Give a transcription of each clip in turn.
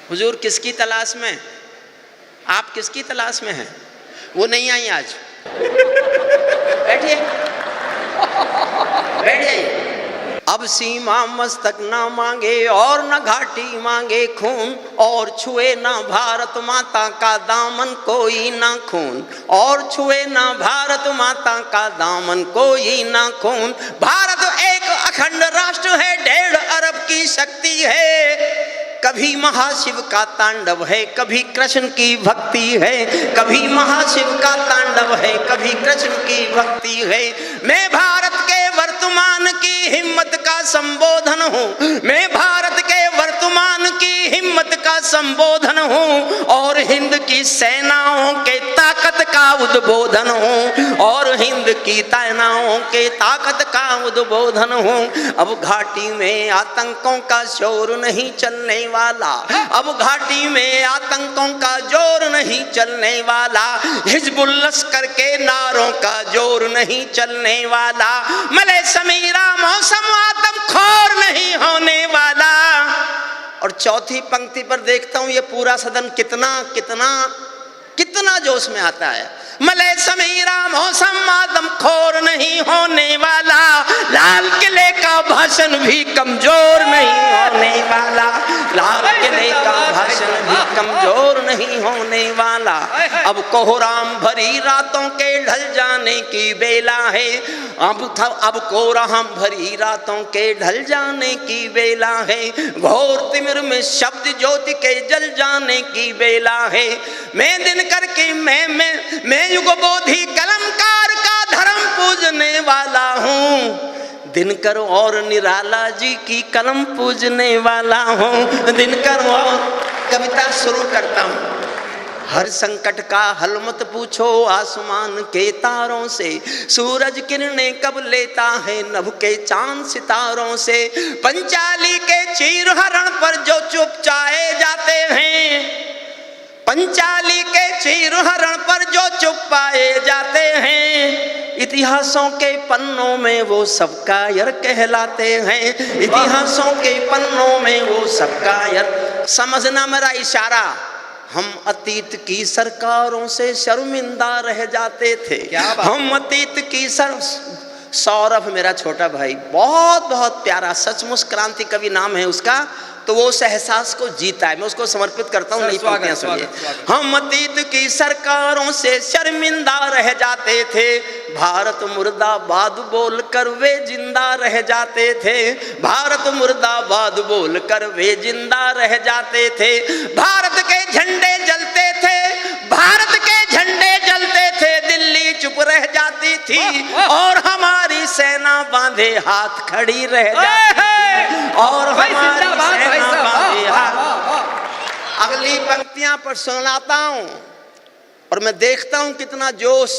हुजूर किसकी तलाश में? आप किसकी तलाश में हैं? वो नहीं आई आज। बैठिए, बैठ जाइए। अब सीमा मस्तक ना मांगे और न घाटी मांगे खून, और छुए ना भारत माता का दामन कोई ना खून, और छुए ना भारत माता का दामन कोई ना खून। भारत एक अखंड राष्ट्र है, 1.5 अरब की शक्ति है। कभी महाशिव का तांडव है, कभी कृष्ण की भक्ति है। कभी महाशिव का तांडव है, कभी कृष्ण की भक्ति है। मैं भारत के वर्तमान की हिम्मत का संबोधन हूँ, मैं भारत के वर्तमान की हिम्मत का संबोधन हूँ, और हिंद की सेनाओं के ताकत का उद्बोधन हूँ, और हिंद की सेनाओं के ताकत का उद्बोधन हूँ। अब घाटी में आतंकों का शोर नहीं चलने वाला, अब घाटी में आतंकों का जोर नहीं चलने वाला, हिजबुल लश्कर के नारों का जोर नहीं चलने वाला, मले समीरा मौसम आदमखोर नहीं होने वाला। और चौथी पंक्ति पर देखता हूं ये पूरा सदन कितना कितना कितना जोश में आता है। मले समीरा मौसम आदमखोर नहीं होने वाला, लाल किले का भाषण भी कमजोर नहीं होने वाला, लाल किले का भाषण भी कमजोर नहीं होने वाला। अब कोहराम भरी रातों के ढल जाने की बेला है, अब कोहराम भरी रातों के ढल जाने की बेला है, घोर तिमिर में शब्द ज्योति के जल जाने की बेला है। मैं दिन करके मैं युगबोधि कलमकार का धर्म पूजने वाला हूँ, दिनकर और निराला जी की कलम पूजने वाला हूँ, दिनकर और कविता शुरू करता हूँ। हर संकट का हल मत पूछो आसमान के तारों से, सूरज किरणें कब लेता है नभ के चांद सितारों से। पंचाली के चीर हरण पर जो चुपचाए जाते हैं, पंचाली के चीर हरण पर जो चुप पाए जाते हैं, इतिहासों के पन्नों में वो सब कायर कहलाते हैं, इतिहासों के पन्नों में वो सब कायर। समझना मेरा इशारा, हम अतीत की सरकारों से शर्मिंदा रह जाते थे, हम अतीत की सौरभ मेरा छोटा भाई, बहुत बहुत प्यारा, सचमुच क्रांति कवि नाम है उसका, तो वो उस एहसास को जीता है, मैं उसको समर्पित करता हूँ। नहीं पंक्तियां सुनिए। हम अतीत की सरकारों से शर्मिंदा रह जाते थे, भारत मुर्दाबाद बोल कर वे जिंदा रह जाते थे, भारत मुर्दाबाद बोल कर वे जिंदा रह जाते थे। भारत के झंडे जलते थे, भारत के झंडे जलते थे, दिल्ली चुप रह जाती थी, और हमारी सेना बांधे हाथ खड़ी रह जाती थी, और हमारी सेना बांधे हाथ। अगली पंक्तियां पर सुनाता हूं, और मैं देखता हूं कितना जोश।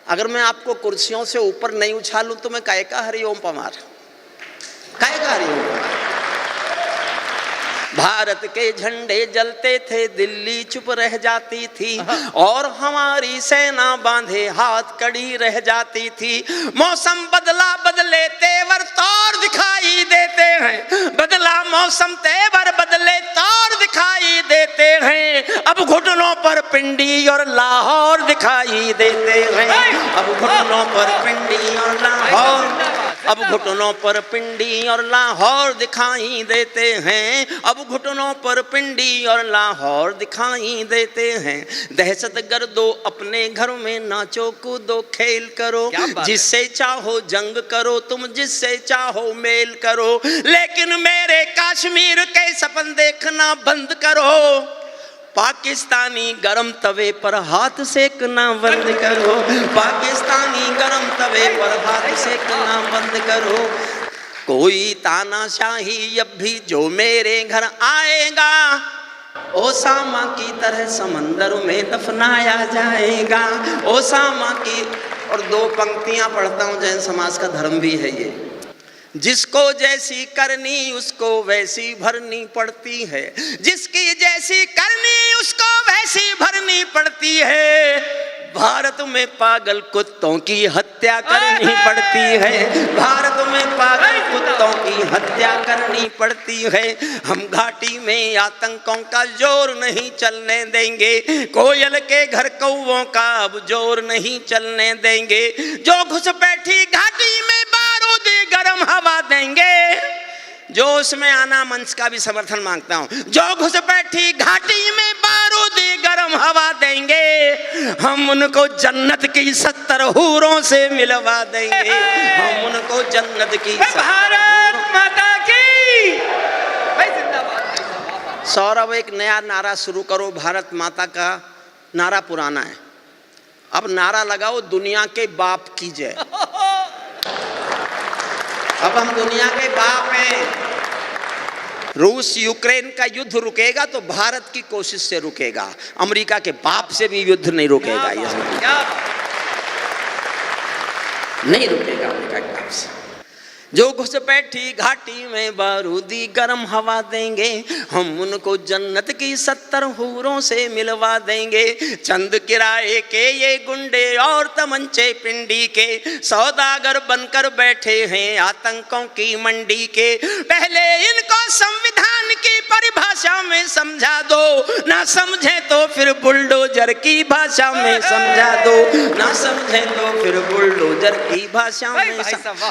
अगर मैं आपको कुर्सियों से ऊपर नहीं उछालूं तो मैं काहे का हरिओम पमार, काहे का हरिओम पमार। भारत के झंडे जलते थे, दिल्ली चुप रह जाती थी, और हमारी सेना बांधे हाथ कड़ी रह जाती थी। मौसम बदला बदले तेवर तौर दिखाई देते हैं, बदला मौसम तेवर बदले तौर दिखाई देते हैं। अब घुटनों पर पिंडी और लाहौर दिखाई देते हैं, अब घुटनों पर पिंडी और लाहौर, अब घुटनों पर पिंडी और लाहौर दिखाई देते हैं, अब घुटनों पर पिंडी और लाहौर दिखाई देते हैं। दहशत गर्दो अपने घर में नाचो कूदो खेल करो, जिससे चाहो जंग करो तुम, जिससे चाहो मेल करो, लेकिन मेरे कश्मीर के सपन देखना बंद करो। पाकिस्तानी गरम तवे पर हाथ सेकना बंद करो, पाकिस्तानी गरम तवे पर हाथ सेकना बंद करो। कोई तानाशाही अब भी जो मेरे घर आएगा, ओसामा की तरह समंदर में दफनाया जाएगा, ओसामा की। और 2 पंक्तियां पढ़ता हूं, जैन समाज का धर्म भी है ये। जिसको जैसी करनी उसको वैसी भरनी पड़ती है, जिसकी जैसी करनी उसको वैसी भरनी पड़ती है। भारत में पागल कुत्तों की हत्या हत्या करनी पड़ती है। भारत में पागल कुत्तों की हत्या करनी पड़ती है। हम घाटी में आतंकों का जोर नहीं चलने देंगे, कोयल के घर कौवों का अब जोर नहीं चलने देंगे। जो घुसपैठी घाटी में बारूदी गर्म हवा देंगे, जो उसमें आना मंच का भी समर्थन मांगता हूं, जो घुसपैठी घाटी में बारूदी गर्म हवा देंगे, हम उनको जन्नत की 70 हूरों से मिलवा देंगे। हम उनको जन्नत की भारत माता की भाई जिंदाबाद। सौरभ, एक नया नारा शुरू करो। भारत माता का नारा पुराना है, अब नारा लगाओ दुनिया के बाप की जय। अब हम दुनिया के बाप हैं। रूस यूक्रेन का युद्ध रुकेगा तो भारत की कोशिश से रुकेगा, अमेरिका के बाप से भी युद्ध नहीं रुकेगा। ये नहीं रुकेगा अमेरिका के बाप से। जो घुसपैठी घाटी में बारूदी गर्म हवा देंगे, हम उनको जन्नत की 70 हूरों से मिलवा देंगे। चंद किराए के ये गुंडे और तमंचे पिंडी के सौदागर बनकर बैठे हैं आतंकों की मंडी के। पहले इनको संविधान की परिभाषा में समझा दो, ना समझे तो फिर बुलडोजर की भाषा में समझा दो, ना समझे तो फिर बुलडोजर की भाषा में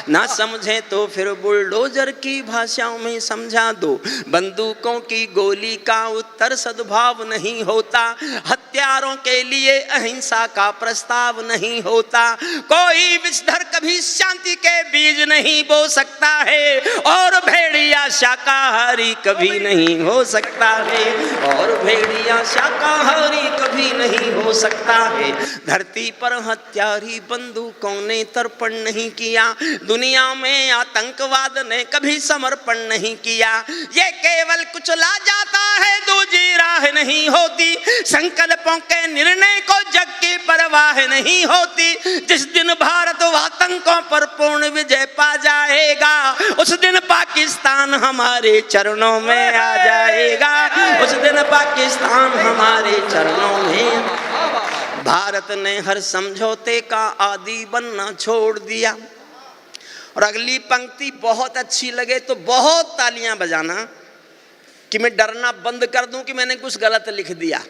ना समझे तो फिर बुलडोजर की भाषाओं में समझा दो। बंदूकों की गोली का उत्तर सद्भाव नहीं होता, हथियारों के लिए अहिंसा का प्रस्ताव नहीं होता। कोई विषधर कभी शांति के बीज नहीं बो सकता है, और भेड़िया शाकाहारी कभी नहीं हो सकता है, और भेड़िया शाकाहारी कभी नहीं हो सकता है। धरती पर हत्यारी बंदूकों ने तर्पण नहीं किया, दुनिया में आतंकवाद ने कभी समर्पण नहीं किया। ये केवल कुचला जाता है, दूजी राह नहीं होती। संकल्पों के निर्णय को जग की परवाह नहीं होती। जिस दिन भारत आतंकों पर पूर्ण विजय पा जाएगा, उस दिन पाकिस्तान हमारे चरणों में आ जाएगा। उस दिन पाकिस्तान हमारे चरणों में। भारत ने हर समझौते का आदी बनना छोड़ दिया। और अगली पंक्ति बहुत अच्छी लगे तो बहुत तालियां बजाना, कि मैं डरना बंद कर दूं कि मैंने कुछ गलत लिख दिया।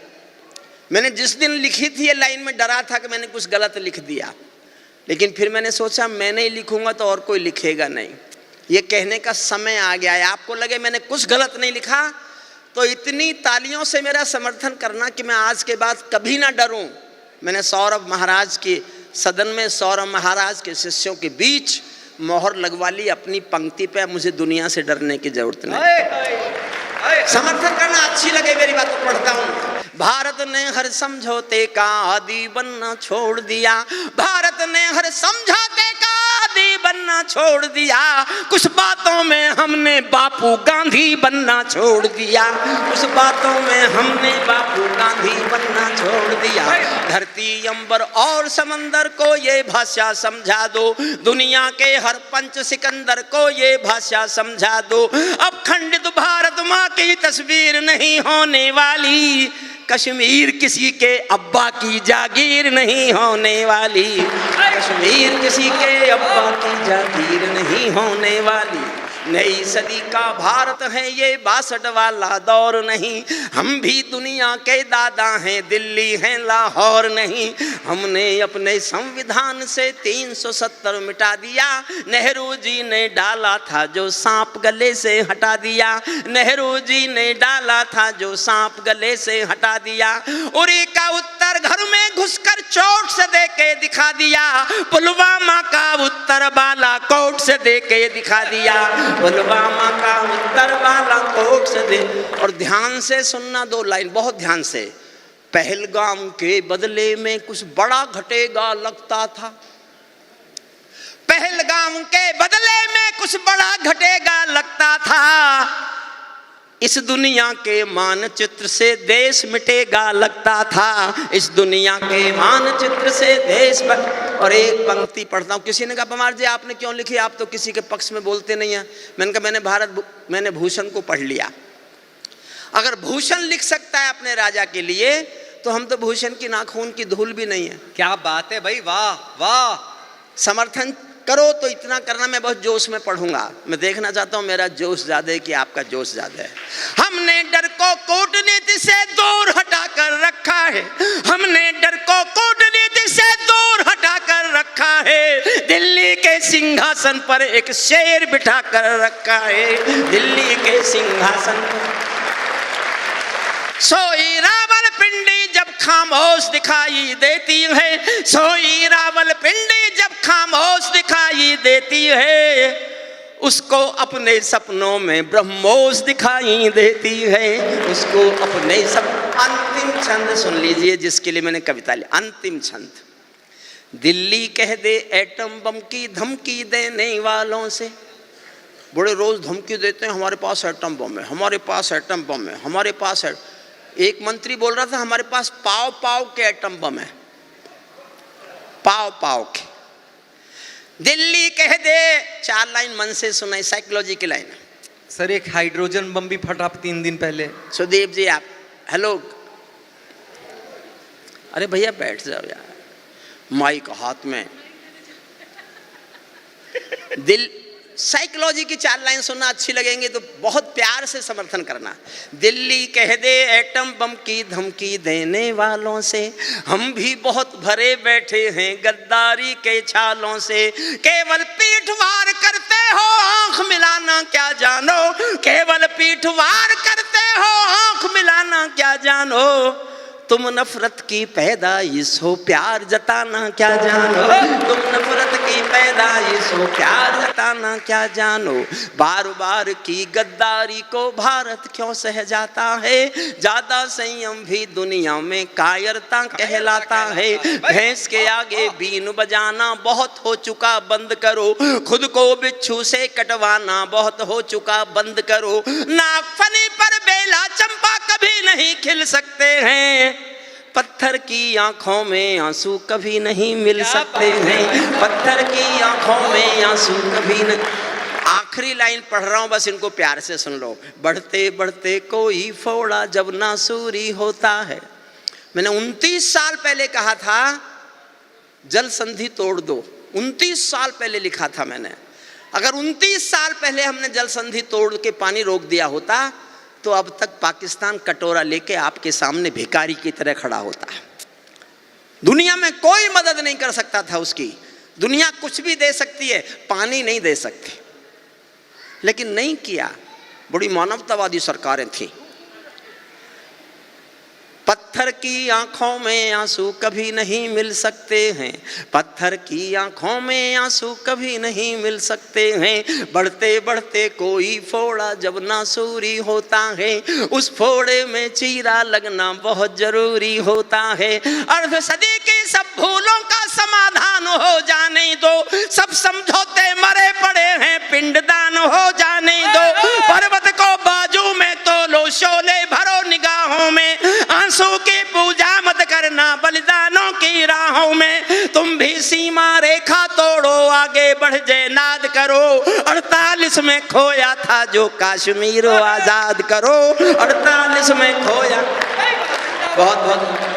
मैंने जिस दिन लिखी थी ये लाइन में डरा था कि मैंने कुछ गलत लिख दिया, लेकिन फिर मैंने सोचा मैं नहीं लिखूंगा तो और कोई लिखेगा नहीं। ये कहने का समय आ गया है। आपको लगे मैंने कुछ गलत नहीं लिखा तो इतनी तालियों से मेरा समर्थन करना कि मैं आज के बाद कभी ना डरूं। मैंने सौरभ महाराज के सदन में, सौरभ महाराज के शिष्यों के बीच मोहर लगवा ली अपनी पंक्ति पे। मुझे दुनिया से डरने की जरूरत नहीं। समर्थन करना अच्छी लगे मेरी बात तो पढ़ता हूं। भारत ने हर समझौते का आदी बनना छोड़ दिया, भारत ने हर समझौते का आदी बनना छोड़ दिया। कुछ बातों में हमने बापू गांधी बनना छोड़ दिया, कुछ बातों में हमने बापू गांधी बनना छोड़ दिया। धरती अंबर और समंदर को ये भाषा समझा दो, दुनिया के हर पंच सिकंदर को ये भाषा समझा दो। अब खंडित भारत माँ की तस्वीर नहीं होने वाली, कश्मीर किसी के अब्बा की जागीर नहीं होने वाली, कश्मीर किसी के अब्बा की जागीर नहीं होने वाली। नई सदी का भारत है ये 62 वाला दौर नहीं। हम भी दुनिया के दादा हैं, दिल्ली हैं लाहौर नहीं। हमने अपने संविधान से 370 मिटा दिया, नेहरू जी ने डाला था जो सांप गले से हटा दिया, नेहरू जी ने डाला था जो सांप गले से हटा दिया। उरी का उत्तर घर में घुसकर चोट से दे के दिखा दिया, पुलवामा का उत्तर बालाकोट से दे के दिखा दिया, पुलवामा का उत्तर बालाकोट से दे। और ध्यान से सुनना दो लाइन, बहुत ध्यान से। पहलगाम के बदले में कुछ बड़ा घटेगा लगता था, पहलगाम के बदले में कुछ बड़ा घटेगा लगता था। इस दुनिया के मानचित्र से देश मिटेगा लगता था, इस दुनिया के मानचित्र से देश और एक पंक्ति पढ़ता हूँ। किसी ने कहा पवार जी आपने क्यों लिखी, आप तो किसी के पक्ष में बोलते नहीं हैं। मैंने कहा मैंने भूषण को पढ़ लिया। अगर भूषण लिख सकता है अपने राजा के लिए तो हम तो भूषण की नाखून की धूल भी नहीं है। क्या बात है भाई, वाह वाह। समर्थन करो तो इतना करना, मैं बहुत जोश में पढ़ूंगा। मैं देखना चाहता हूं मेरा जोश ज्यादा है कि आपका जोश ज्यादा है। हमने डर को कूटनीति से दूर हटाकर रखा है, हमने डर को कूटनीति से दूर हटाकर रखा है। दिल्ली के सिंहासन पर एक शेर बिठा कर रखा है, दिल्ली के सिंहासन पर। सोई रावलपिंडी जब खामोश दिखाई देती है, सोई रावलपिंडी जब खामोश दिखाई देती है, उसको अपने सपनों में ब्रह्मोस दिखाई देती है, उसको अपने अंतिम छंद सुन लीजिए जिसके लिए मैंने कविता ली। अंतिम छंद। दिल्ली कह दे एटम बम की धमकी देने वालों से। बड़े रोज धमकी देते हैं हमारे पास एटम बम है, हमारे पास एटम बम है, हमारे पास है। एक मंत्री बोल रहा था हमारे पास पाव पाव के एटम बम है, पाव पाव के। दिल्ली कह दे, 4 लाइन मन से सुनाई, साइकोलॉजी की लाइन। सर एक हाइड्रोजन बम भी फटा 3 दिन पहले। सुदीप जी आप, हेलो। अरे भैया बैठ जाओ यार, माइक हाथ में। साइकोलॉजी की 4 लाइन सुनना अच्छी लगेंगी तो बहुत प्यार से समर्थन करना। दिल्ली कह दे एटम बम की धमकी देने वालों से, हम भी बहुत भरे बैठे हैं गद्दारी के छालों से। केवल पीठ वार करते हो आंख मिलाना क्या जानो, केवल पीठ वार करते हो आंख मिलाना क्या जानो। तुम नफरत की पैदाइश हो प्यार जताना क्या जानो, तुम नफरत की पैदाइश हो प्यार जताना क्या जानो। बार बार की गद्दारी को भारत क्यों सह जाता है, ज्यादा संयम भी दुनिया में कायरता कहलाता है। भैंस के आगे बीन बजाना बहुत हो चुका बंद करो, खुद को बिच्छू से कटवाना बहुत हो चुका बंद करो। नागफनी पर बेला चंपा कभी नहीं खिल सकते हैं, पत्थर की आंखों में आंसू कभी नहीं मिल सकते हैं, पत्थर की आंखों में आंसू कभी नहीं। आखिरी लाइन पढ़ रहा हूं, बस इनको प्यार से सुन लो। बढ़ते बढ़ते कोई फोड़ा जब नासूरी होता है। मैंने 29 साल पहले कहा था जल संधि तोड़ दो, 29 साल पहले लिखा था मैंने। अगर 29 साल पहले हमने जल संधि तोड़ के पानी रोक दिया होता तो अब तक पाकिस्तान कटोरा लेके आपके सामने भिखारी की तरह खड़ा होता है। दुनिया में कोई मदद नहीं कर सकता था उसकी। दुनिया कुछ भी दे सकती है, पानी नहीं दे सकती, लेकिन नहीं किया। बड़ी मानवतावादी सरकारें थी। पत्थर की आंखों में आंसू कभी नहीं मिल सकते हैं, पत्थर की आंखों में आंसू कभी नहीं मिल सकते हैं। बढ़ते बढ़ते कोई फोड़ा जब नासूरी होता है, उस फोड़े में चीरा लगना बहुत जरूरी होता है। अर्ध सदी की सब भूलों का समाधान हो जाने दो, सब समझौते मरे पड़े हैं पिंडदान हो जाने दो। पर्वत को बाजू में तोलो, शोले भरो निगाहों में, आंसू की पूजा मत करना बलिदानों की राहों में। तुम भी सीमा रेखा तोड़ो, आगे बढ़ जे नाद करो। 48 में खोया था जो कश्मीर आजाद करो, 48 में खोया। बहुत बहुत